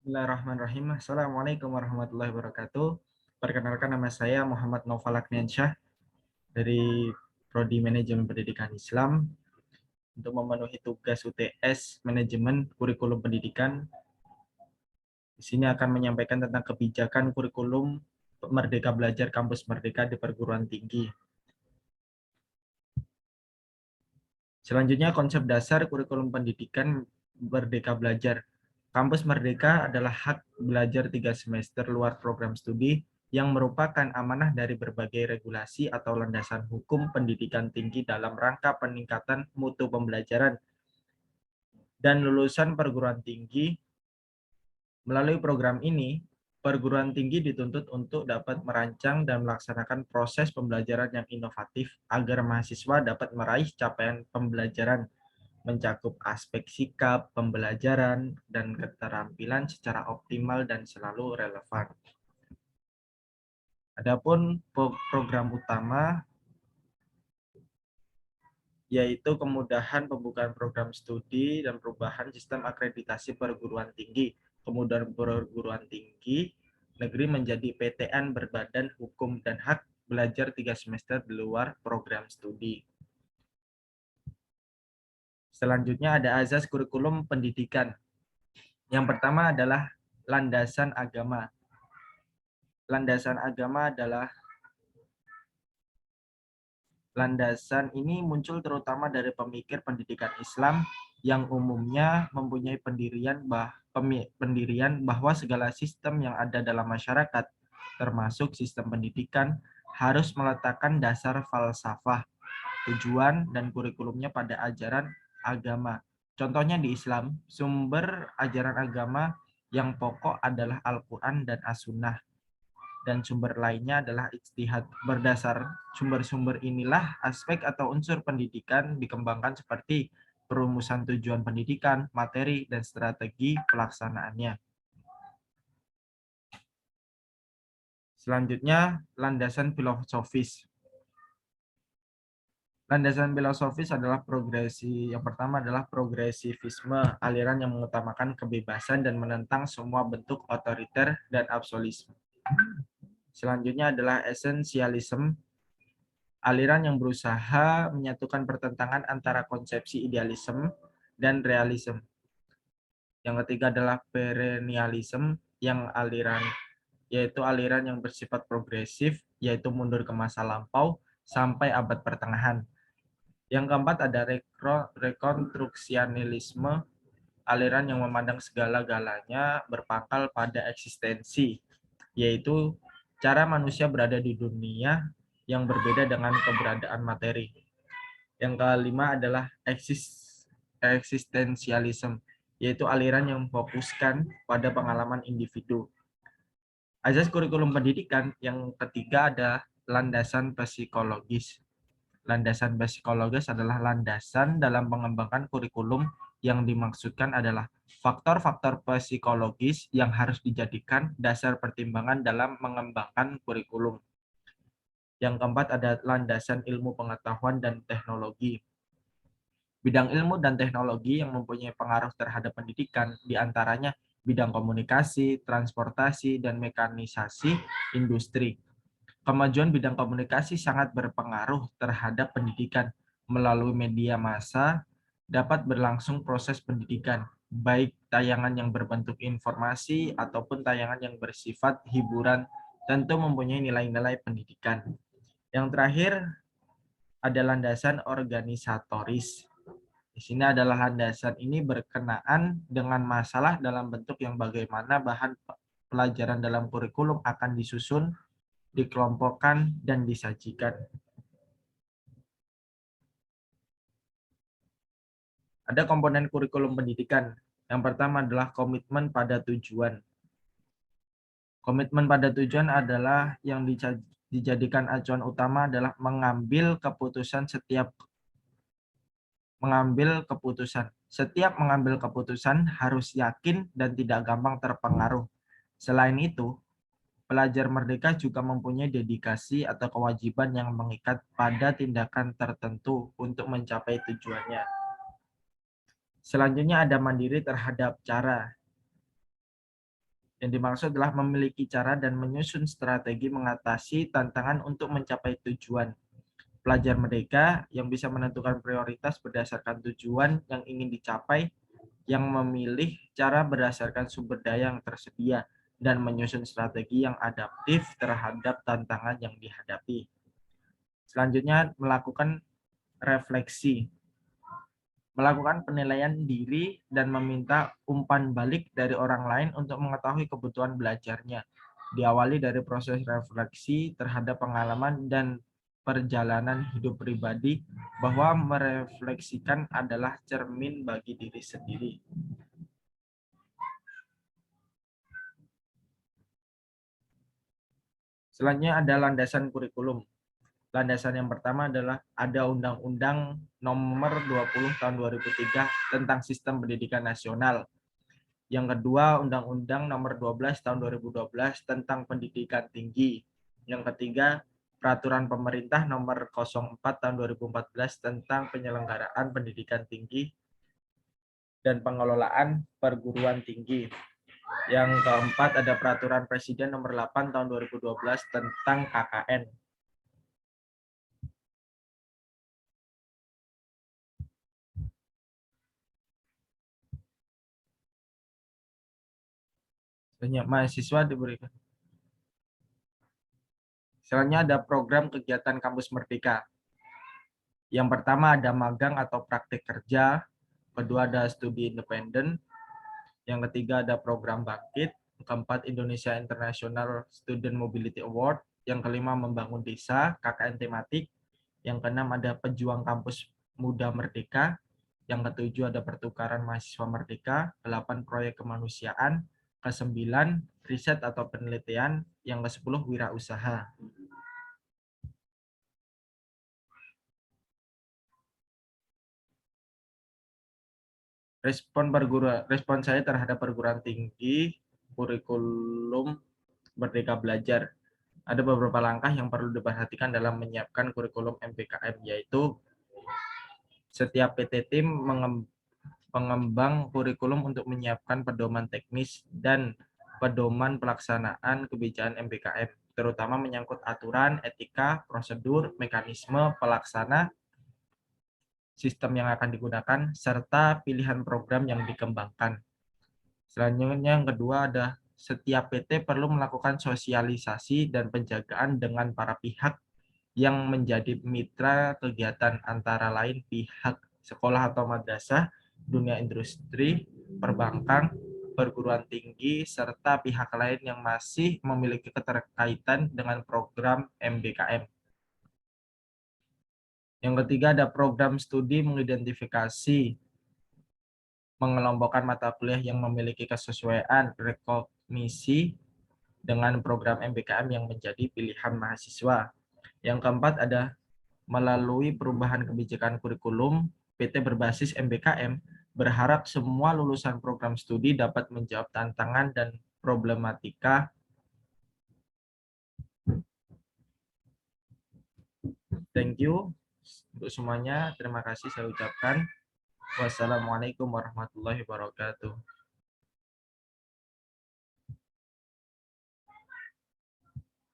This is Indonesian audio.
Bismillahirrahmanirrahim. Assalamualaikum warahmatullahi wabarakatuh. Perkenalkan, nama saya Muhammad Noval Agniansyah dari Prodi Manajemen Pendidikan Islam untuk memenuhi tugas UTS Manajemen Kurikulum Pendidikan. Di sini akan menyampaikan tentang kebijakan kurikulum Merdeka Belajar Kampus Merdeka di perguruan tinggi. Selanjutnya, konsep dasar kurikulum pendidikan Merdeka Belajar. Kampus Merdeka adalah hak belajar 3 semester luar program studi yang merupakan amanah dari berbagai regulasi atau landasan hukum pendidikan tinggi dalam rangka peningkatan mutu pembelajaran dan lulusan perguruan tinggi. Melalui program ini, perguruan tinggi dituntut untuk dapat merancang dan melaksanakan proses pembelajaran yang inovatif agar mahasiswa dapat meraih capaian pembelajaran mencakup aspek sikap, pembelajaran, dan keterampilan secara optimal dan selalu relevan. Adapun program utama yaitu kemudahan pembukaan program studi dan perubahan sistem akreditasi perguruan tinggi. Kemudahan perguruan tinggi negeri menjadi PTN berbadan hukum dan hak belajar 3 semester di luar program studi. Selanjutnya ada azas kurikulum pendidikan. Yang pertama adalah landasan agama. Landasan agama adalah landasan ini muncul terutama dari pemikir pendidikan Islam yang umumnya mempunyai pendirian bahwa segala sistem yang ada dalam masyarakat, termasuk sistem pendidikan, harus meletakkan dasar falsafah, tujuan, dan kurikulumnya pada ajaran agama. Contohnya di Islam, sumber ajaran agama yang pokok adalah Al-Quran dan As-Sunnah, dan sumber lainnya adalah ijtihad. Berdasar sumber-sumber inilah aspek atau unsur pendidikan dikembangkan seperti perumusan tujuan pendidikan, materi, dan strategi pelaksanaannya. Selanjutnya, landasan filosofis. Landasan filosofis adalah yang pertama adalah progresivisme, aliran yang mengutamakan kebebasan dan menentang semua bentuk otoriter dan absolutisme. Selanjutnya adalah esensialisme, aliran yang berusaha menyatukan pertentangan antara konsepsi idealisme dan realisme. Yang ketiga adalah perennialisme, yaitu aliran yang bersifat progresif, yaitu mundur ke masa lampau sampai abad pertengahan. Yang keempat ada rekonstruksianisme, aliran yang memandang segala-galanya berpangkal pada eksistensi, yaitu cara manusia berada di dunia yang berbeda dengan keberadaan materi. Yang kelima adalah eksistensialisme, yaitu aliran yang memfokuskan pada pengalaman individu. Azas kurikulum pendidikan yang ketiga ada landasan psikologis. Landasan psikologis adalah landasan dalam mengembangkan kurikulum. Yang dimaksudkan adalah faktor-faktor psikologis yang harus dijadikan dasar pertimbangan dalam mengembangkan kurikulum. Yang keempat ada landasan ilmu pengetahuan dan teknologi. Bidang ilmu dan teknologi yang mempunyai pengaruh terhadap pendidikan, diantaranya bidang komunikasi, transportasi, dan mekanisasi industri. Kemajuan bidang komunikasi sangat berpengaruh terhadap pendidikan. Melalui media massa dapat berlangsung proses pendidikan, baik tayangan yang berbentuk informasi ataupun tayangan yang bersifat hiburan, tentu mempunyai nilai-nilai pendidikan. Yang terakhir ada landasan organisatoris. Di sini adalah landasan ini berkenaan dengan masalah dalam bentuk yang bagaimana bahan pelajaran dalam kurikulum akan disusun, dikelompokkan, dan disajikan. Ada komponen kurikulum pendidikan. Yang pertama adalah komitmen pada tujuan. Komitmen pada tujuan adalah yang dijadikan acuan utama adalah mengambil keputusan. Setiap mengambil keputusan harus yakin dan tidak gampang terpengaruh. Selain itu, pelajar merdeka juga mempunyai dedikasi atau kewajiban yang mengikat pada tindakan tertentu untuk mencapai tujuannya. Selanjutnya ada mandiri terhadap cara. Yang dimaksud adalah memiliki cara dan menyusun strategi mengatasi tantangan untuk mencapai tujuan. Pelajar merdeka yang bisa menentukan prioritas berdasarkan tujuan yang ingin dicapai, yang memilih cara berdasarkan sumber daya yang tersedia, dan menyusun strategi yang adaptif terhadap tantangan yang dihadapi. Selanjutnya, melakukan refleksi, melakukan penilaian diri dan meminta umpan balik dari orang lain untuk mengetahui kebutuhan belajarnya. Diawali dari proses refleksi terhadap pengalaman dan perjalanan hidup pribadi, bahwa merefleksikan adalah cermin bagi diri sendiri. Selanjutnya ada landasan kurikulum. Landasan yang pertama adalah ada Undang-Undang Nomor 20 Tahun 2003 tentang Sistem Pendidikan Nasional. Yang kedua, Undang-Undang Nomor 12 Tahun 2012 tentang Pendidikan Tinggi. Yang ketiga, Peraturan Pemerintah Nomor 04 Tahun 2014 tentang Penyelenggaraan Pendidikan Tinggi dan Pengelolaan Perguruan Tinggi. Yang keempat, ada Peraturan Presiden Nomor 8 Tahun 2012 tentang KKN. Banyak mahasiswa diberikan. Selanjutnya ada program kegiatan kampus merdeka. Yang pertama ada magang atau praktik kerja, kedua ada studi independen, yang ketiga ada program bangkit, keempat Indonesia International Student Mobility Award, yang kelima membangun desa, KKN tematik, yang keenam ada pejuang kampus muda merdeka, yang ketujuh ada pertukaran mahasiswa merdeka, 8 proyek kemanusiaan, ke-9 riset atau penelitian, yang ke-10 wirausaha. Respon saya terhadap perguruan tinggi kurikulum Merdeka Belajar. Ada beberapa langkah yang perlu diperhatikan dalam menyiapkan kurikulum MBKM, yaitu setiap PT tim pengembang kurikulum untuk menyiapkan pedoman teknis dan pedoman pelaksanaan kebijakan MBKM, terutama menyangkut aturan, etika, prosedur, mekanisme pelaksana, sistem yang akan digunakan, serta pilihan program yang dikembangkan. Selanjutnya yang kedua ada setiap PT perlu melakukan sosialisasi dan penjagaan dengan para pihak yang menjadi mitra kegiatan, antara lain pihak sekolah atau madrasah, dunia industri, perbankan, perguruan tinggi, serta pihak lain yang masih memiliki keterkaitan dengan program MBKM. Yang ketiga ada program studi mengidentifikasi, mengelompokkan mata kuliah yang memiliki kesesuaian rekognisi dengan program MBKM yang menjadi pilihan mahasiswa. Yang keempat ada melalui perubahan kebijakan kurikulum, PT berbasis MBKM berharap semua lulusan program studi dapat menjawab tantangan dan problematika. Thank you untuk semuanya. Terima kasih saya ucapkan. Wassalamualaikum warahmatullahi wabarakatuh.